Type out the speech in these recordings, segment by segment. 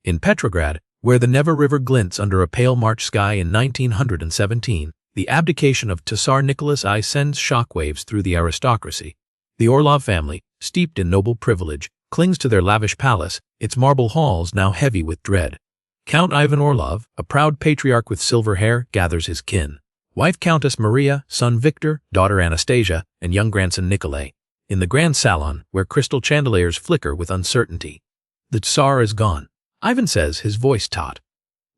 In Petrograd, where the Neva River glints under a pale March sky in 1917, the abdication of Tsar Nicholas I sends shockwaves through the aristocracy. The Orlov family, steeped in noble privilege, clings to their lavish palace, its marble halls now heavy with dread. Count Ivan Orlov, a proud patriarch with silver hair, gathers his kin. Wife Countess Maria, son Victor, daughter Anastasia, and young grandson Nikolai. In the grand salon, where crystal chandeliers flicker with uncertainty. The Tsar is gone, Ivan says, his voice taut.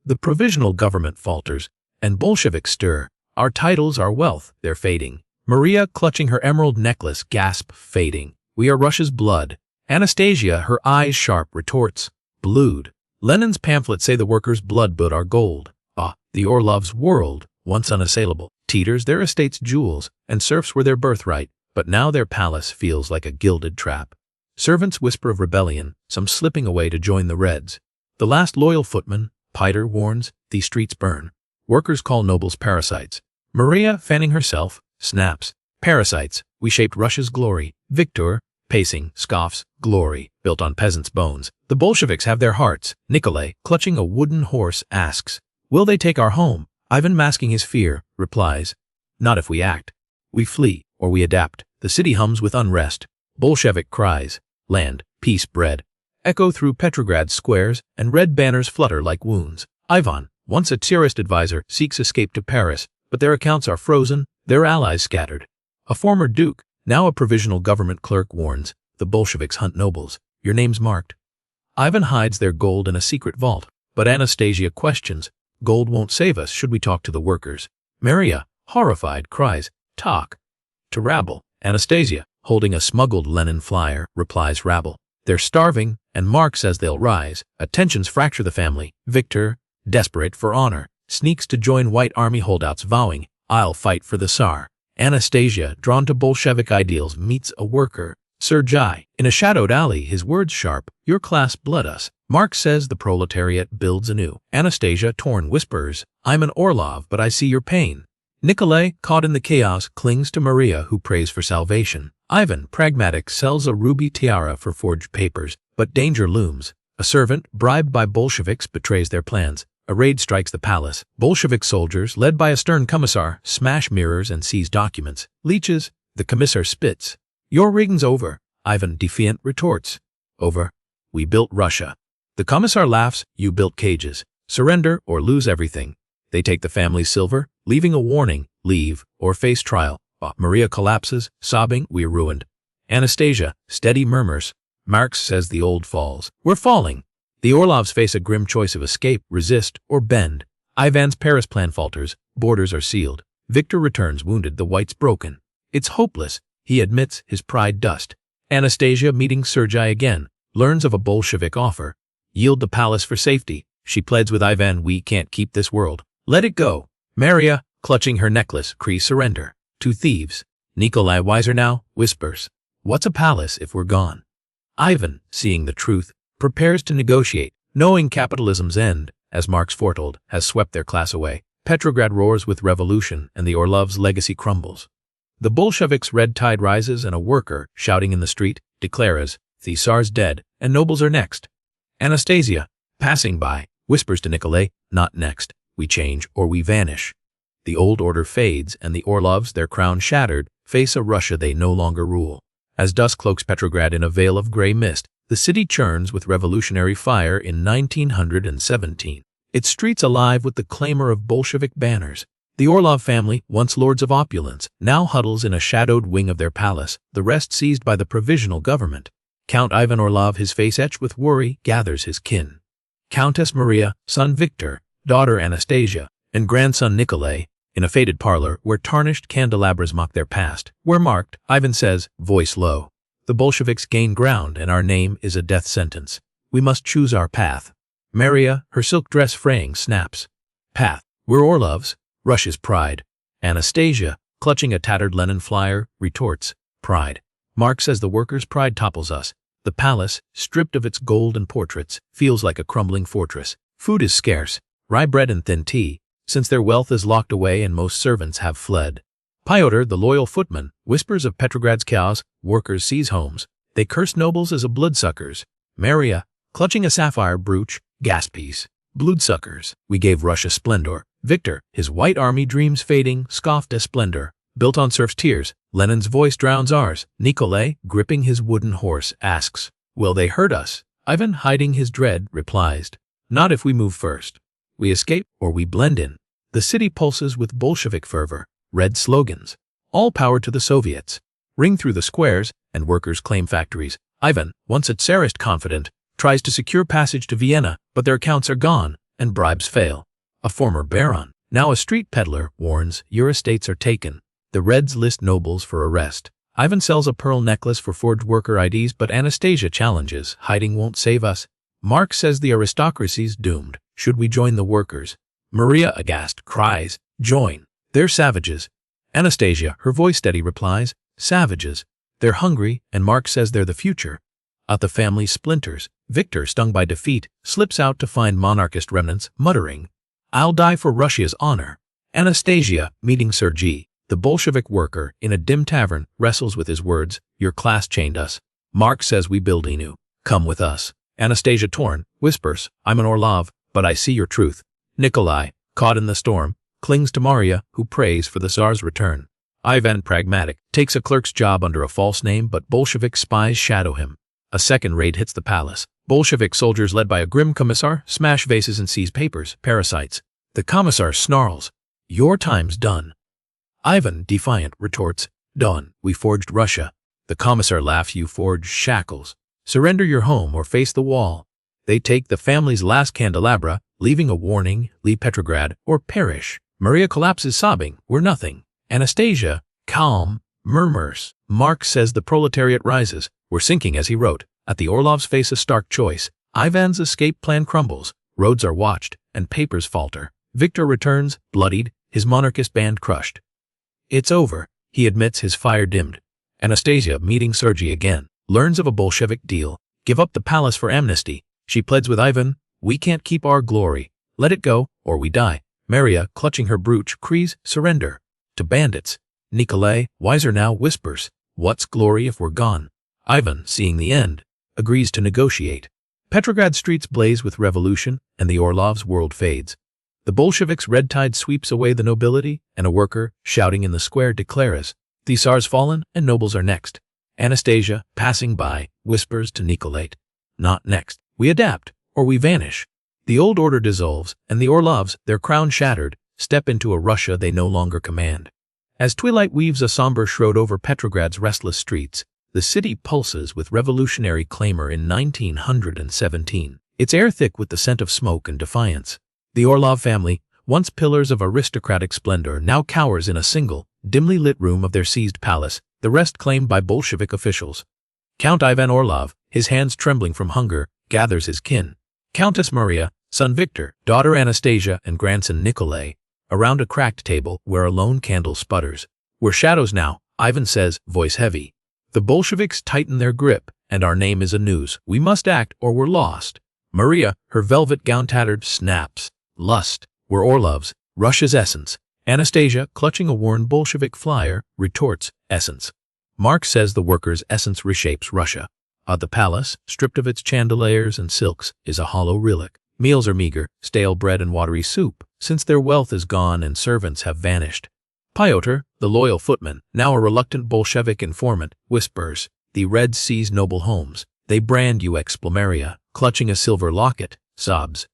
The provisional government falters, and Bolsheviks stir. Our titles, our wealth, they're fading. Maria, clutching her emerald necklace, gasp, fading. We are Russia's blood. Anastasia, her eyes sharp, retorts, blood. Lenin's pamphlets say the workers' blood but our gold. Ah, the Orlovs' world, once unassailable, teeters their estate's jewels, and serfs were their birthright, but now their palace feels like a gilded trap. Servants whisper of rebellion, some slipping away to join the Reds. The last loyal footman, Peter, warns, these streets burn. Workers call nobles parasites. Maria, fanning herself, snaps, parasites, we shaped Russia's glory. Victor, pacing, scoffs, glory, built on peasants' bones. The Bolsheviks have their hearts. Nikolai, clutching a wooden horse, asks, will they take our home? Ivan, masking his fear, replies, not if we act. We flee, or we adapt. The city hums with unrest. Bolshevik cries, land, peace, bread, echo through Petrograd's squares, and red banners flutter like wounds. Ivan, once a Tsarist advisor, seeks escape to Paris, but their accounts are frozen, their allies scattered. A former duke, now a provisional government clerk, warns, the Bolsheviks hunt nobles. Your name's marked. Ivan hides their gold in a secret vault, but Anastasia questions, gold won't save us should we talk to the workers. Maria, horrified, cries, talk. To rabble. Anastasia, holding a smuggled Lenin flyer, replies, rabble. They're starving, and Mark says they'll rise. Tensions fracture the family. Victor, desperate for honor, sneaks to join White Army holdouts, vowing, I'll fight for the Tsar. Anastasia, drawn to Bolshevik ideals, meets a worker, Sergei. In a shadowed alley, his words sharp, your class blood us. Mark says the proletariat builds anew. Anastasia, torn, whispers, I'm an Orlov, but I see your pain. Nikolai, caught in the chaos, clings to Maria, who prays for salvation. Ivan, pragmatic, sells a ruby tiara for forged papers, but danger looms. A servant, bribed by Bolsheviks, betrays their plans. A raid strikes the palace. Bolshevik soldiers, led by a stern commissar, smash mirrors and seize documents. Leeches, the commissar spits. Your rigging's over. Ivan, defiant, retorts. Over. We built Russia. The commissar laughs, you built cages. Surrender or lose everything. They take the family's silver, leaving a warning, leave or face trial. Maria collapses, sobbing, we're ruined. Anastasia, steady, murmurs. Marx says the old falls. We're falling. The Orlovs face a grim choice of escape, resist, or bend. Ivan's Paris plan falters, borders are sealed. Victor returns wounded, the White's broken. It's hopeless, he admits, his pride dust. Anastasia, meeting Sergei again, learns of a Bolshevik offer. Yield the palace for safety. She pleads with Ivan, we can't keep this world. Let it go. Maria, clutching her necklace, cries surrender. To thieves. Nikolai, wiser now, whispers, what's a palace if we're gone? Ivan, seeing the truth, prepares to negotiate, knowing capitalism's end, as Marx foretold, has swept their class away. Petrograd roars with revolution, and the Orlovs' legacy crumbles. The Bolsheviks' red tide rises, and a worker, shouting in the street, declares, the Tsar's dead, and nobles are next. Anastasia, passing by, whispers to Nikolai, not next. We change or we vanish. The old order fades, and the Orlovs, their crown shattered, face a Russia they no longer rule. As dusk cloaks Petrograd in a veil of gray mist, the city churns with revolutionary fire in 1917. Its streets alive with the clamor of Bolshevik banners. The Orlov family, once lords of opulence, now huddles in a shadowed wing of their palace, the rest seized by the provisional government. Count Ivan Orlov, his face etched with worry, gathers his kin. Countess Maria, son Victor, daughter Anastasia, and grandson Nikolai, in a faded parlor where tarnished candelabras mock their past. We're marked, Ivan says, voice low. The Bolsheviks gain ground, and our name is a death sentence. We must choose our path. Maria, her silk dress fraying, snaps. Path. We're Orlovs, Russia's pride. Anastasia, clutching a tattered Lenin flyer, retorts, pride. Marx says the workers' pride topples us. The palace, stripped of its gold and portraits, feels like a crumbling fortress. Food is scarce, rye bread and thin tea, since their wealth is locked away and most servants have fled. Pyotr, the loyal footman, whispers of Petrograd's chaos. Workers seize homes. They curse nobles as bloodsuckers. Maria, clutching a sapphire brooch, Gaspies. Bloodsuckers. We gave Russia splendor. Victor, his white army dreams fading, scoffed as splendor. Built on serfs' tears, Lenin's voice drowns ours. Nikolai, gripping his wooden horse, asks, will they hurt us? Ivan, hiding his dread, replies, not if we move first. We escape or we blend in. The city pulses with Bolshevik fervor. Red slogans. All power to the Soviets. Ring through the squares, and workers claim factories. Ivan, once a Tsarist confidant, tries to secure passage to Vienna, but their accounts are gone, and bribes fail. A former baron, now a street peddler, warns, your estates are taken. The Reds list nobles for arrest. Ivan sells a pearl necklace for forged worker IDs, but Anastasia challenges, hiding won't save us. Mark says the aristocracy's doomed. Should we join the workers? Maria, aghast, cries, join. They're savages. Anastasia, her voice steady, replies, savages. They're hungry, and Mark says they're the future. At the family splinters, Victor, stung by defeat, slips out to find monarchist remnants, muttering, I'll die for Russia's honor. Anastasia, meeting Sergei, the Bolshevik worker, in a dim tavern, wrestles with his words, your class chained us. Mark says we build anew. Come with us. Anastasia, torn, whispers, I'm an Orlov, but I see your truth. Nikolai, caught in the storm, clings to Maria, who prays for the Tsar's return. Ivan, pragmatic, takes a clerk's job under a false name, but Bolshevik spies shadow him. A second raid hits the palace. Bolshevik soldiers led by a grim commissar smash vases and seize papers, parasites. The commissar snarls, your time's done. Ivan, defiant, retorts, done, we forged Russia. The commissar laughs, you forged shackles. Surrender your home or face the wall. They take the family's last candelabra, leaving a warning, leave Petrograd or perish. Maria collapses sobbing, we're nothing. Anastasia, calm, murmurs. Mark says the proletariat rises. We're sinking, as he wrote. At the Orlovs face a stark choice. Ivan's escape plan crumbles. Roads are watched, and papers falter. Victor returns, bloodied, his monarchist band crushed. It's over, he admits, his fire dimmed. Anastasia, meeting Sergei again, learns of a Bolshevik deal. Give up the palace for amnesty. She pleads with Ivan, we can't keep our glory. Let it go, or we die. Maria, clutching her brooch, cries, surrender. To bandits. Nikolai, wiser now, whispers, what's glory if we're gone? Ivan, seeing the end, agrees to negotiate. Petrograd streets blaze with revolution, and the Orlovs' world fades. The Bolsheviks' red tide sweeps away the nobility, and a worker, shouting in the square, declares, the Tsar's fallen, and nobles are next. Anastasia, passing by, whispers to Nikolai, not next. We adapt, or we vanish. The old order dissolves, and the Orlovs, their crown shattered, step into a Russia they no longer command. As twilight weaves a somber shroud over Petrograd's restless streets, the city pulses with revolutionary clamor in 1917, its air thick with the scent of smoke and defiance. The Orlov family, once pillars of aristocratic splendor, now cowers in a single, dimly lit room of their seized palace, the rest claimed by Bolshevik officials. Count Ivan Orlov, his hands trembling from hunger, gathers his kin. Countess Maria, son Victor, daughter Anastasia, and grandson Nikolai, around a cracked table where a lone candle sputters. We're shadows now, Ivan says, voice heavy. The Bolsheviks tighten their grip, and our name is a noose. We must act or we're lost. Maria, her velvet gown tattered, snaps. Lust. We're Orlovs, Russia's essence. Anastasia, clutching a worn Bolshevik flyer, retorts, essence. Mark says the workers' essence reshapes Russia. At the palace, stripped of its chandeliers and silks, is a hollow relic. Meals are meager, stale bread and watery soup, since their wealth is gone and servants have vanished. Pyotr, the loyal footman, now a reluctant Bolshevik informant, whispers, the Reds seize noble homes. They brand you explamaria, clutching a silver locket, sobs.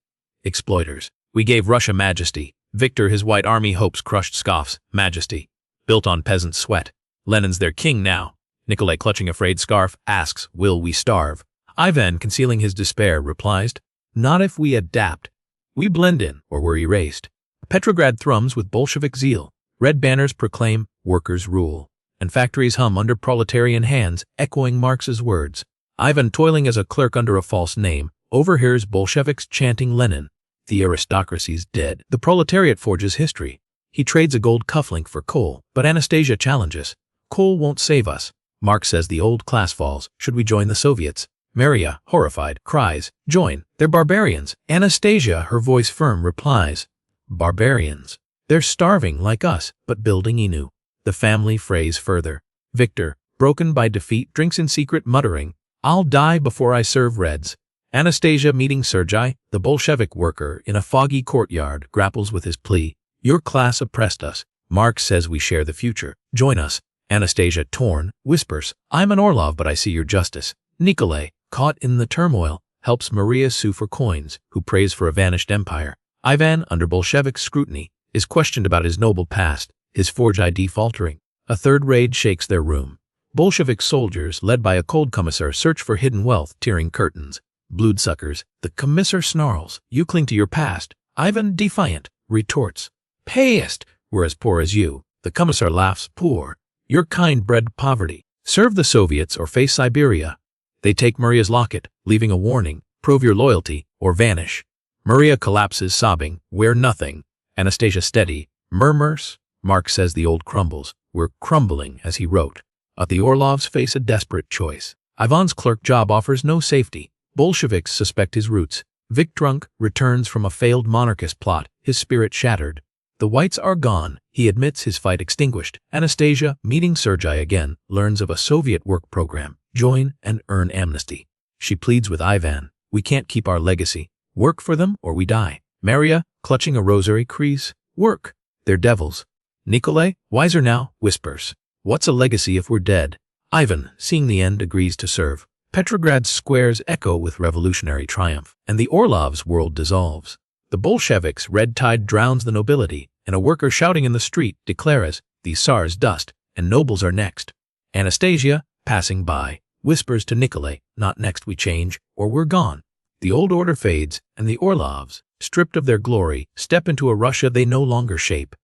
Exploiters. We gave Russia majesty. Victor, his white army hopes crushed, scoffs, majesty. Built on peasant sweat. Lenin's their king now. Nikolai, clutching a frayed scarf, asks, will we starve? Ivan, concealing his despair, replies, not if we adapt. We blend in, or we're erased. Petrograd thrums with Bolshevik zeal. Red banners proclaim, workers rule. And factories hum under proletarian hands, echoing Marx's words. Ivan, toiling as a clerk under a false name, overhears Bolsheviks chanting Lenin. The aristocracy's dead. The proletariat forges history. He trades a gold cufflink for coal, but Anastasia challenges. Coal won't save us. Marx says the old class falls. Should we join the Soviets? Maria, horrified, cries, join. They're barbarians. Anastasia, her voice firm, replies, barbarians. They're starving like us, but building anew. The family frays further. Victor, broken by defeat, drinks in secret, muttering, I'll die before I serve Reds. Anastasia, meeting Sergei, the Bolshevik worker, in a foggy courtyard, grapples with his plea. Your class oppressed us. Marx says we share the future. Join us. Anastasia, torn, whispers, I'm an Orlov, but I see your justice. Nikolai, caught in the turmoil, helps Maria sue for coins, who prays for a vanished empire. Ivan, under Bolshevik scrutiny, is questioned about his noble past, his forged ID faltering. A third raid shakes their room. Bolshevik soldiers, led by a cold commissar, search for hidden wealth, tearing curtains. Bloodsuckers, the commissar snarls, you cling to your past. Ivan, defiant, retorts, payest, we're as poor as you. The commissar laughs, poor. Your kind bred poverty. Serve the Soviets or face Siberia. They take Maria's locket, leaving a warning, prove your loyalty or vanish. Maria collapses, sobbing, we're nothing. Anastasia, steady, murmurs. Marx says the old crumbles, we're crumbling, as he wrote. The Orlovs face a desperate choice. Ivan's clerk job offers no safety. Bolsheviks suspect his roots. Vic, drunk, returns from a failed monarchist plot, his spirit shattered. The whites are gone. He admits his fight extinguished. Anastasia, meeting Sergei again, learns of a Soviet work program. Join and earn amnesty. She pleads with Ivan, we can't keep our legacy. Work for them or we die. Maria, clutching a rosary, cries, work. They're devils. Nikolai, wiser now, whispers, what's a legacy if we're dead? Ivan, seeing the end, agrees to serve. Petrograd's squares echo with revolutionary triumph, and the Orlovs' world dissolves. The Bolsheviks' red tide drowns the nobility, and a worker shouting in the street declares, the Tsar's dust, and nobles are next. Anastasia, passing by, whispers to Nikolai, not next we change, or we're gone. The old order fades, and the Orlovs, stripped of their glory, step into a Russia they no longer shape.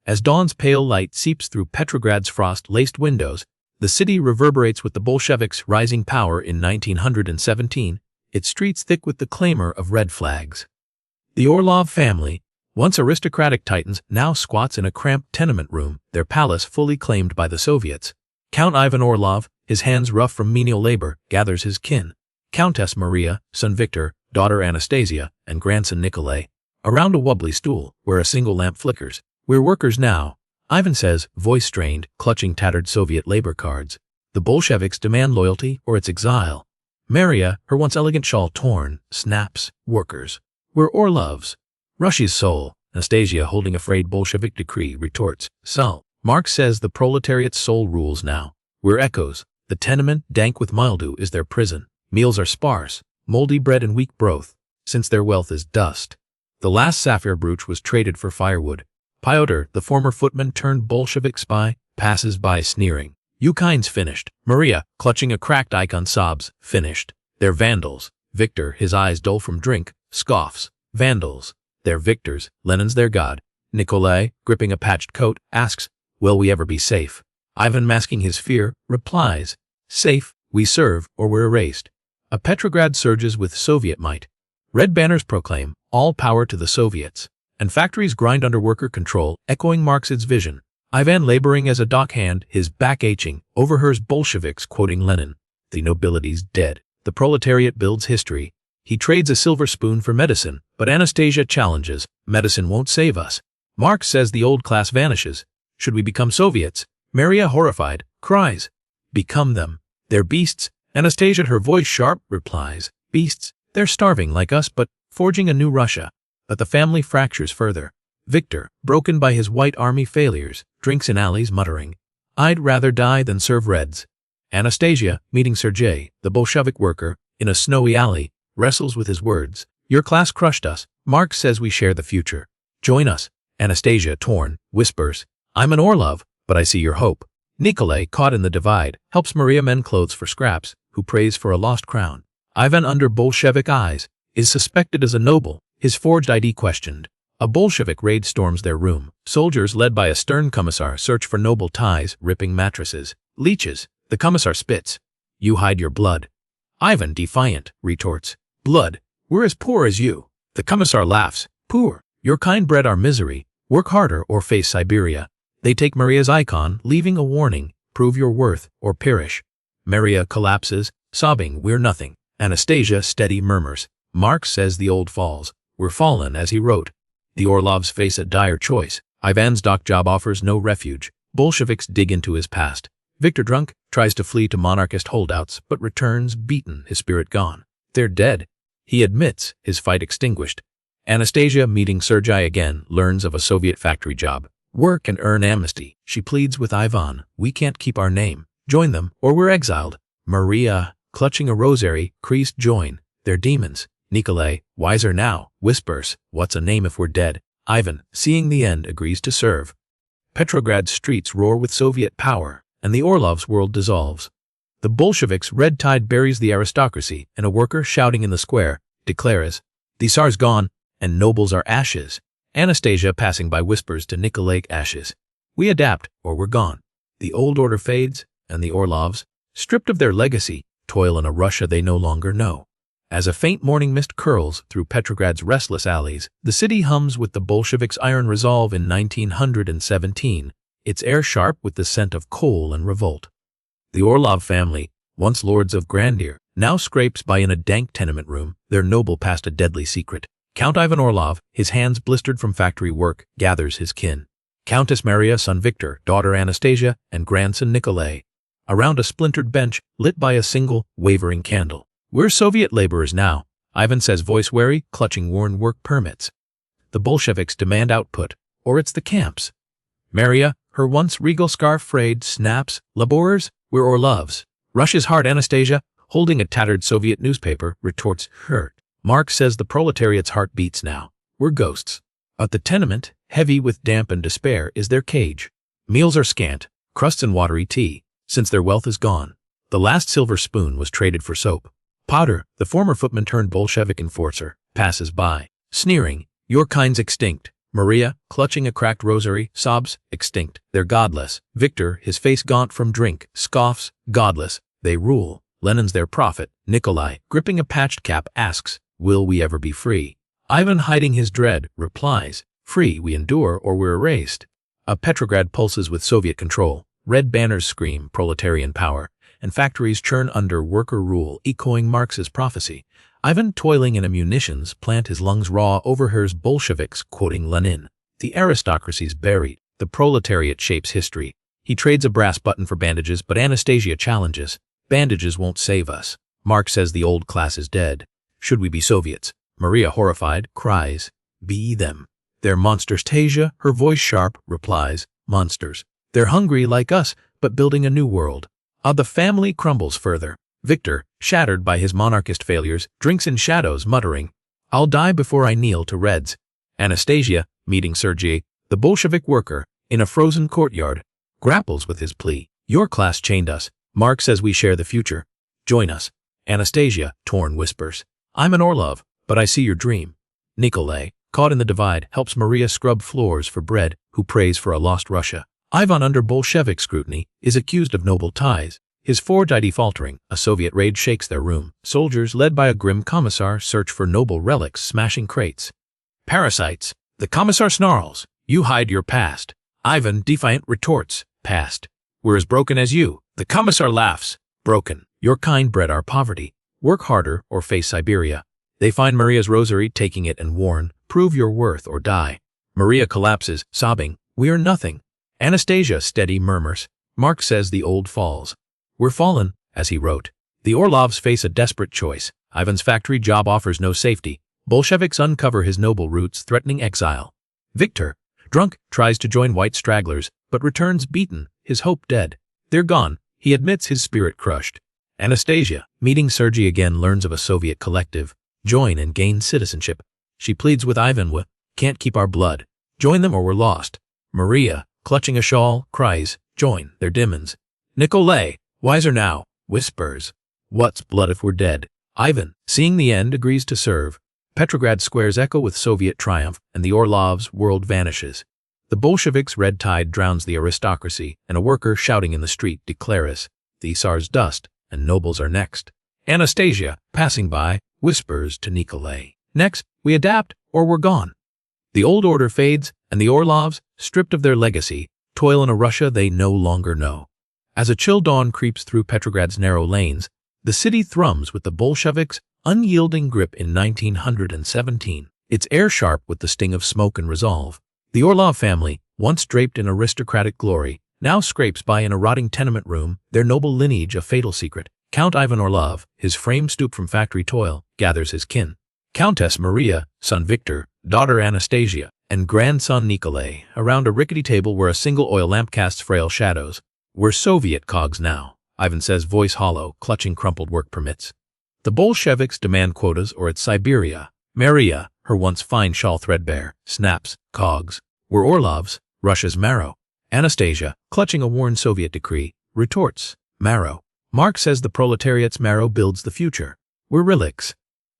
As dawn's pale light seeps through Petrograd's frost-laced windows, the city reverberates with the Bolsheviks' rising power in 1917, its streets thick with the clamor of red flags. The Orlov family, once aristocratic titans, now squats in a cramped tenement room, their palace fully claimed by the Soviets. Count Ivan Orlov, his hands rough from menial labor, gathers his kin. Countess Maria, son Victor, daughter Anastasia, and grandson Nikolai, around a wobbly stool, where a single lamp flickers. We're workers now, Ivan says, voice strained, clutching tattered Soviet labor cards. The Bolsheviks demand loyalty or its exile. Maria, her once elegant shawl torn, snaps, workers. We're Orlovs. Russia's soul. Anastasia, holding a frayed Bolshevik decree, retorts, so. Marx says the proletariat's soul rules now. We're echoes. The tenement, dank with mildew, is their prison. Meals are sparse, moldy bread and weak broth, since their wealth is dust. The last sapphire brooch was traded for firewood. Pyotr, the former footman turned Bolshevik spy, passes by sneering. You kind's finished. Maria, clutching a cracked icon, sobs, finished. They're vandals. Victor, his eyes dull from drink, scoffs. Vandals. They're victors. Lenin's their god. Nikolai, gripping a patched coat, asks, will we ever be safe? Ivan, masking his fear, replies, safe, we serve or we're erased. A Petrograd surges with Soviet might. Red banners proclaim, all power to the Soviets. And factories grind under worker control, echoing Marx's vision. Ivan, laboring as a dockhand, his back aching, overhears Bolsheviks quoting Lenin. The nobility's dead. The proletariat builds history. He trades a silver spoon for medicine, but Anastasia challenges, medicine won't save us. Marx says the old class vanishes. Should we become Soviets? Maria, horrified, cries, become them. They're beasts. Anastasia, her voice sharp, replies, beasts. They're starving like us but forging a new Russia. But the family fractures further. Victor, broken by his white army failures, drinks in alleys muttering, I'd rather die than serve Reds. Anastasia, meeting Sergei, the Bolshevik worker, in a snowy alley, wrestles with his words. Your class crushed us. Marx says we share the future. Join us. Anastasia, torn, whispers, I'm an Orlov, but I see your hope. Nikolai, caught in the divide, helps Maria mend clothes for scraps, who prays for a lost crown. Ivan, under Bolshevik eyes, is suspected as a noble, his forged ID questioned. A Bolshevik raid storms their room. Soldiers led by a stern commissar search for noble ties, ripping mattresses. Leeches. The commissar spits. You hide your blood. Ivan, defiant, retorts. Blood. We're as poor as you. The commissar laughs. Poor. Your kind bred our misery. Work harder or face Siberia. They take Maria's icon, leaving a warning. Prove your worth or perish. Maria collapses, sobbing, we're nothing. Anastasia, steady, murmurs. Marx says the old falls. We're fallen, as he wrote. The Orlovs face a dire choice. Ivan's dock job offers no refuge. Bolsheviks dig into his past. Victor, drunk, tries to flee to monarchist holdouts, but returns beaten, his spirit gone. They're dead. He admits his fight extinguished. Anastasia, meeting Sergei again, learns of a Soviet factory job. Work and earn amnesty. She pleads with Ivan, we can't keep our name. Join them, or we're exiled. Maria, clutching a rosary, cries, join. They're demons. Nikolai, wiser now, whispers, what's a name if we're dead? Ivan, seeing the end, agrees to serve. Petrograd's streets roar with Soviet power, and the Orlovs' world dissolves. The Bolsheviks' red tide buries the aristocracy, and a worker shouting in the square declares, the Tsar's gone, and nobles are ashes. Anastasia, passing by, whispers to Nikolai, ashes. We adapt, or we're gone. The old order fades, and the Orlovs, stripped of their legacy, toil in a Russia they no longer know. As a faint morning mist curls through Petrograd's restless alleys, the city hums with the Bolsheviks' iron resolve in 1917, its air sharp with the scent of coal and revolt. The Orlov family, once lords of grandeur, now scrapes by in a dank tenement room, their noble past a deadly secret. Count Ivan Orlov, his hands blistered from factory work, gathers his kin. Countess Maria, son Victor, daughter Anastasia, and grandson Nikolai. Around a splintered bench, lit by a single, wavering candle. We're Soviet laborers now, Ivan says, voice wary, clutching worn work permits. The Bolsheviks demand output, or it's the camps. Maria, her once regal scarf frayed, snaps, laborers, we're Orlovs. Rushes hard. Anastasia, holding a tattered Soviet newspaper, retorts, hurt. Mark says the proletariat's heart beats now. We're ghosts. At the tenement, heavy with damp and despair, is their cage. Meals are scant, crusts and watery tea, since their wealth is gone. The last silver spoon was traded for soap. Potter, the former footman turned Bolshevik enforcer, passes by, sneering, your kind's extinct. Maria, clutching a cracked rosary, sobs, extinct. They're godless. Victor, his face gaunt from drink, scoffs, godless. They rule. Lenin's their prophet. Nikolai, gripping a patched cap, asks, will we ever be free? Ivan, hiding his dread, replies, free we endure or we're erased. Petrograd pulses with Soviet control. Red banners scream proletarian power, and factories churn under worker rule, echoing Marx's prophecy. Ivan, toiling in munitions plant, his lungs raw, overhears Bolsheviks quoting Lenin. The aristocracy's buried. The proletariat shapes history. He trades a brass button for bandages, but Anastasia challenges. Bandages won't save us. Marx says the old class is dead. Should we be Soviets? Maria, horrified, cries, be them. They're monsters. Tasia, her voice sharp, replies, monsters. They're hungry like us, but building a new world. The family crumbles further. Victor, shattered by his monarchist failures, drinks in shadows, muttering, I'll die before I kneel to Reds. Anastasia, meeting Sergei, the Bolshevik worker, in a frozen courtyard, grapples with his plea. Your class chained us. Mark says we share the future. Join us. Anastasia, torn, whispers, I'm an Orlov, but I see your dream. Nikolai, caught in the divide, helps Maria scrub floors for bread, who prays for a lost Russia. Ivan, under Bolshevik scrutiny, is accused of noble ties. His forged ID faltering, a Soviet raid shakes their room. Soldiers, led by a grim commissar, search for noble relics, smashing crates. Parasites. The commissar snarls, you hide your past. Ivan, defiant, retorts, past. We're as broken as you. The commissar laughs, broken. Your kind bred our poverty. Work harder or face Siberia. They find Maria's rosary, taking it, and warn, prove your worth or die. Maria collapses, sobbing, we are nothing. Anastasia, steady, murmurs. Mark says the old falls. We're fallen, as he wrote. The Orlovs face a desperate choice. Ivan's factory job offers no safety. Bolsheviks uncover his noble roots, threatening exile. Victor, drunk, tries to join white stragglers, but returns beaten, his hope dead. They're gone. He admits his spirit crushed. Anastasia, meeting Sergei again, learns of a Soviet collective. Join and gain citizenship. She pleads with Ivan, we can't keep our blood. Join them or we're lost. Maria, clutching a shawl, cries, join, they're demons. Nikolai, wiser now, whispers, what's blood if we're dead? Ivan, seeing the end, agrees to serve. Petrograd squares echo with Soviet triumph, and the Orlovs' world vanishes. The Bolsheviks' red tide drowns the aristocracy, and a worker shouting in the street declares, the Tsar's dust, and nobles are next. Anastasia, passing by, whispers to Nikolai, next, we adapt, or we're gone. The old order fades, and the Orlovs, stripped of their legacy, toil in a Russia they no longer know. As a chill dawn creeps through Petrograd's narrow lanes, the city thrums with the Bolsheviks' unyielding grip in 1917, its air sharp with the sting of smoke and resolve. The Orlov family, once draped in aristocratic glory, now scrapes by in a rotting tenement room, their noble lineage a fatal secret. Count Ivan Orlov, his frame stooped from factory toil, gathers his kin. Countess Maria, son Victor, daughter Anastasia, and grandson Nikolai, around a rickety table where a single oil lamp casts frail shadows. We're Soviet cogs now, Ivan says, voice hollow, clutching crumpled work permits. The Bolsheviks demand quotas or it's Siberia. Maria, her once fine shawl threadbare, snaps, cogs. We're Orlovs, Russia's marrow. Anastasia, clutching a worn Soviet decree, retorts, marrow. Marx says the proletariat's marrow builds the future. We're relics.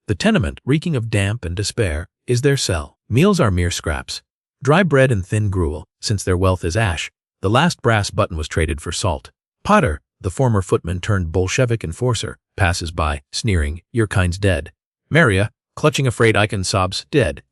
The tenement, reeking of damp and despair, is their cell. Meals are mere scraps. Dry bread and thin gruel, since their wealth is ash. The last brass button was traded for salt. Potter, the former footman turned Bolshevik enforcer, passes by, sneering, your kind's dead. Maria, clutching afraid icon, sobs, dead.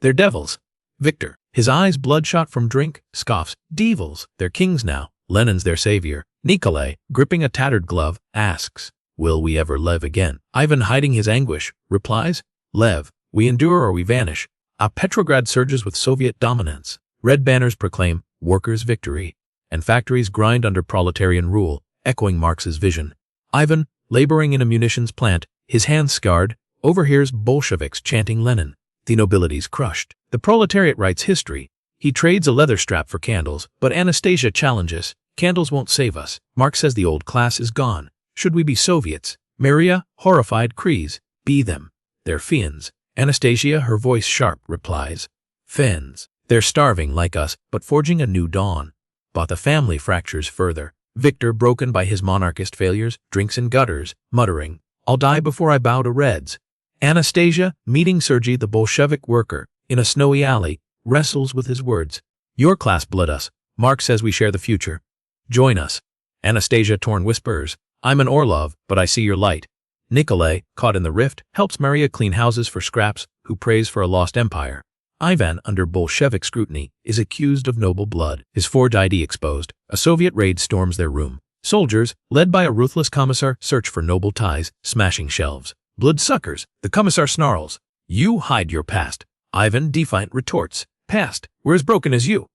They're devils. Victor, his eyes bloodshot from drink, scoffs, devils, they're kings now. Lenin's their savior. Nikolai, gripping a tattered glove, asks, will we ever live again? Ivan, hiding his anguish, replies, Lev, we endure or we vanish. Petrograd surges with Soviet dominance. Red banners proclaim workers' victory, and factories grind under proletarian rule, echoing Marx's vision. Ivan, laboring in a munitions plant, his hands scarred, overhears Bolsheviks chanting Lenin. The nobility's crushed. The proletariat writes history. He trades a leather strap for candles, but Anastasia challenges, candles won't save us. Marx says the old class is gone. Should we be Soviets? Maria, horrified, cries, be them. They're fiends. Anastasia, her voice sharp, replies, fiends. They're starving like us, but forging a new dawn. But the family fractures further. Victor, broken by his monarchist failures, drinks in gutters, muttering, I'll die before I bow to Reds. Anastasia, meeting Sergei the Bolshevik worker, in a snowy alley, wrestles with his words. Your class blood us. Marx says we share the future. Join us. Anastasia, torn, whispers, I'm an Orlov, but I see your light. Nikolai, caught in the rift, helps Maria clean houses for scraps, who prays for a lost empire. Ivan, under Bolshevik scrutiny, is accused of noble blood, his forged ID exposed. A Soviet raid storms their room. Soldiers, led by a ruthless commissar, search for noble ties, smashing shelves. Bloodsuckers, the commissar snarls, you hide your past. Ivan, defiant, retorts, past, we're as broken as you.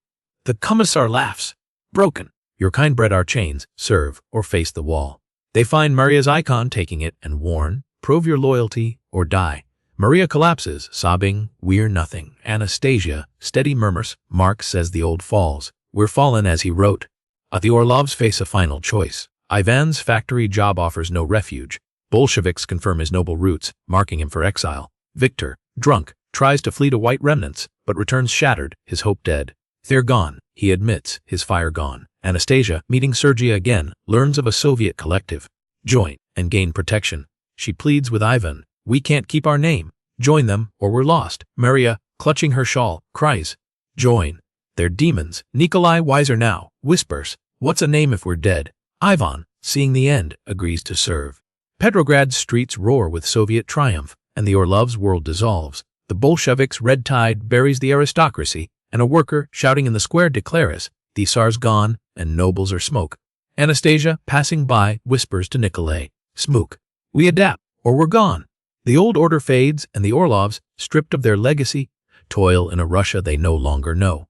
The commissar laughs, broken. Your kind bred our chains, serve, or face the wall. They find Maria's icon, taking it, and warn, prove your loyalty, or die. Maria collapses, sobbing, we're nothing. Anastasia, steady, murmurs, Marx says the old falls. We're fallen as he wrote. The Orlovs face a final choice. Ivan's factory job offers no refuge. Bolsheviks confirm his noble roots, marking him for exile. Victor, drunk, tries to flee to white remnants, but returns shattered, his hope dead. They're gone, he admits, his fire gone. Anastasia, meeting Sergei again, learns of a Soviet collective. Join and gain protection. She pleads with Ivan, we can't keep our name. Join them, or we're lost. Maria, clutching her shawl, cries, join. They're demons. Nikolai, wiser now, whispers, what's a name if we're dead? Ivan, seeing the end, agrees to serve. Petrograd's streets roar with Soviet triumph, and the Orlovs' world dissolves. The Bolsheviks' red tide buries the aristocracy, and a worker, shouting in the square, declares, the Tsar's gone, and nobles are smoke. Anastasia, passing by, whispers to Nikolai, smook. We adapt, or we're gone. The old order fades, and the Orlovs, stripped of their legacy, toil in a Russia they no longer know.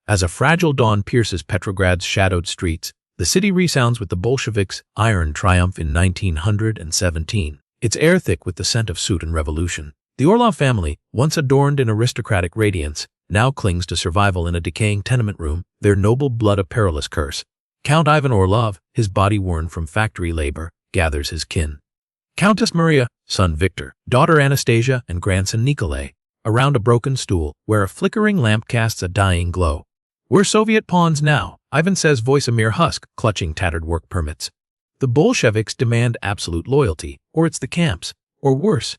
As a fragile dawn pierces Petrograd's shadowed streets, the city resounds with the Bolsheviks' iron triumph in 1917. Its air thick with the scent of soot and revolution. The Orlov family, once adorned in aristocratic radiance, now clings to survival in a decaying tenement room, their noble blood a perilous curse. Count Ivan Orlov, his body worn from factory labor, gathers his kin. Countess Maria, son Victor, daughter Anastasia, and grandson Nikolai, around a broken stool where a flickering lamp casts a dying glow. We're Soviet pawns now, Ivan says, voice a mere husk, clutching tattered work permits. The Bolsheviks demand absolute loyalty, or it's the camps, or worse.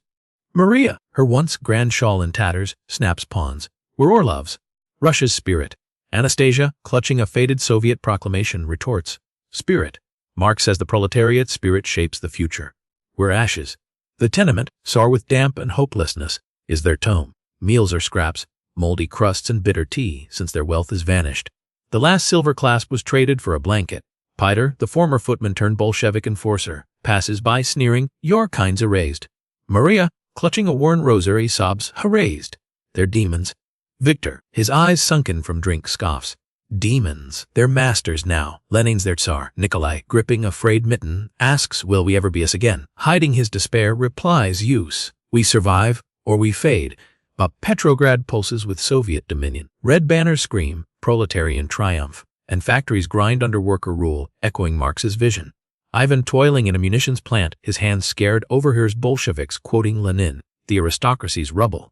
Maria, her once grand shawl in tatters, snaps pawns. We're Orlovs, Russia's spirit. Anastasia, clutching a faded Soviet proclamation, retorts, spirit. Marx says the proletariat spirit shapes the future. We're ashes. The tenement, sour with damp and hopelessness, is their tome. Meals are scraps, moldy crusts and bitter tea, since their wealth is vanished. The last silver clasp was traded for a blanket. Peter, the former footman turned Bolshevik enforcer, passes by sneering, your kind's erased. Maria, clutching a worn rosary, sobs, erased. They're demons. Victor, his eyes sunken from drink, scoffs. Demons. They're masters now. Lenin's their Tsar. Nikolai, gripping a frayed mitten, asks, will we ever be us again? Hiding his despair, replies, use. We survive, or we fade. But Petrograd pulses with Soviet dominion. Red banners scream, proletarian triumph, and factories grind under worker rule, echoing Marx's vision. Ivan, toiling in a munitions plant, his hands scared, overhears Bolsheviks quoting Lenin, the aristocracy's rubble.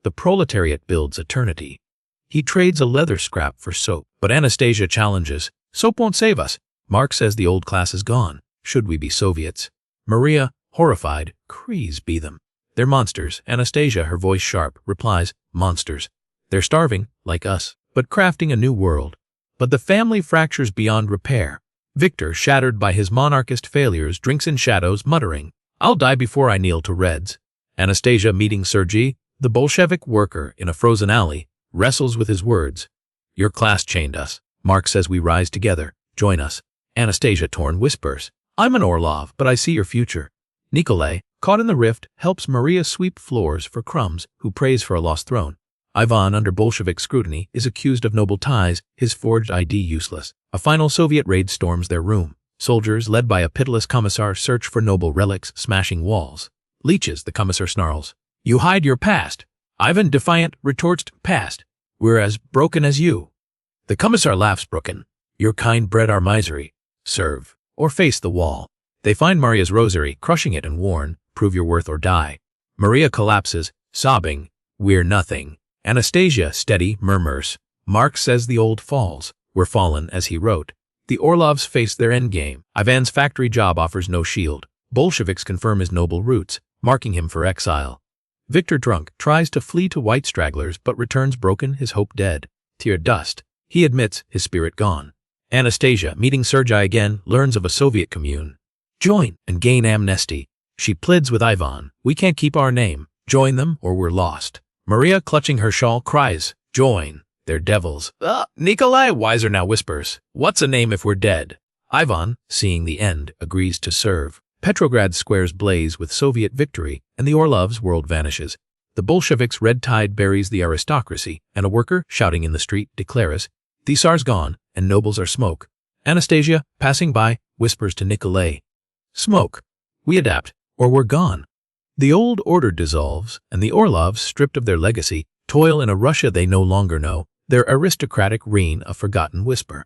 The proletariat builds eternity. He trades a leather scrap for soap, but Anastasia challenges, "Soap won't save us." Marx says the old class is gone. Should we be Soviets? Maria, horrified, "Crees be them. They're monsters." Anastasia, her voice sharp, replies, "Monsters. They're starving, like us, but crafting a new world." But the family fractures beyond repair. Victor, shattered by his monarchist failures, drinks in shadows, muttering, "I'll die before I kneel to Reds." Anastasia, meeting Sergei, the Bolshevik worker, in a frozen alley, wrestles with his words. "Your class chained us. Marx says we rise together. Join us." Anastasia, torn, whispers, "I'm an Orlov, but I see your future." Nikolai, caught in the rift, helps Maria sweep floors for Crumbs, who prays for a lost throne. Ivan, under Bolshevik scrutiny, is accused of noble ties, his forged ID useless. A final Soviet raid storms their room. Soldiers, led by a pitiless commissar, search for noble relics, smashing walls. "Leeches," the commissar snarls. "You hide your past." Ivan, defiant, retorts, "Past. We're as broken as you." The commissar laughs, broken. "Your kind bred our misery. Serve, or face the wall." They find Maria's rosary, crushing it, and warn, "Prove your worth or die." Maria collapses, sobbing, "We're nothing." Anastasia, steady, murmurs, "Marx says the old falls. We're fallen, as he wrote." The Orlovs face their endgame. Ivan's factory job offers no shield. Bolsheviks confirm his noble roots, marking him for exile. Victor, drunk, tries to flee to white stragglers but returns broken, his hope dead. Tear dust. He admits his spirit gone. Anastasia, meeting Sergei again, learns of a Soviet commune. "Join and gain amnesty." She pleads with Ivan, "We can't keep our name. Join them or we're lost." Maria, clutching her shawl, cries, "Join. They're devils." Nikolai, wiser now, whispers, "What's a name if we're dead?" Ivan, seeing the end, agrees to serve. Petrograd squares blaze with Soviet victory, and the Orlovs' world vanishes. The Bolsheviks' red tide buries the aristocracy, and a worker, shouting in the street, declares, "The Tsar's gone, and nobles are smoke." Anastasia, passing by, whispers to Nikolai, "Smoke. We adapt, or we're gone." The old order dissolves, and the Orlovs, stripped of their legacy, toil in a Russia they no longer know, their aristocratic reign a forgotten whisper.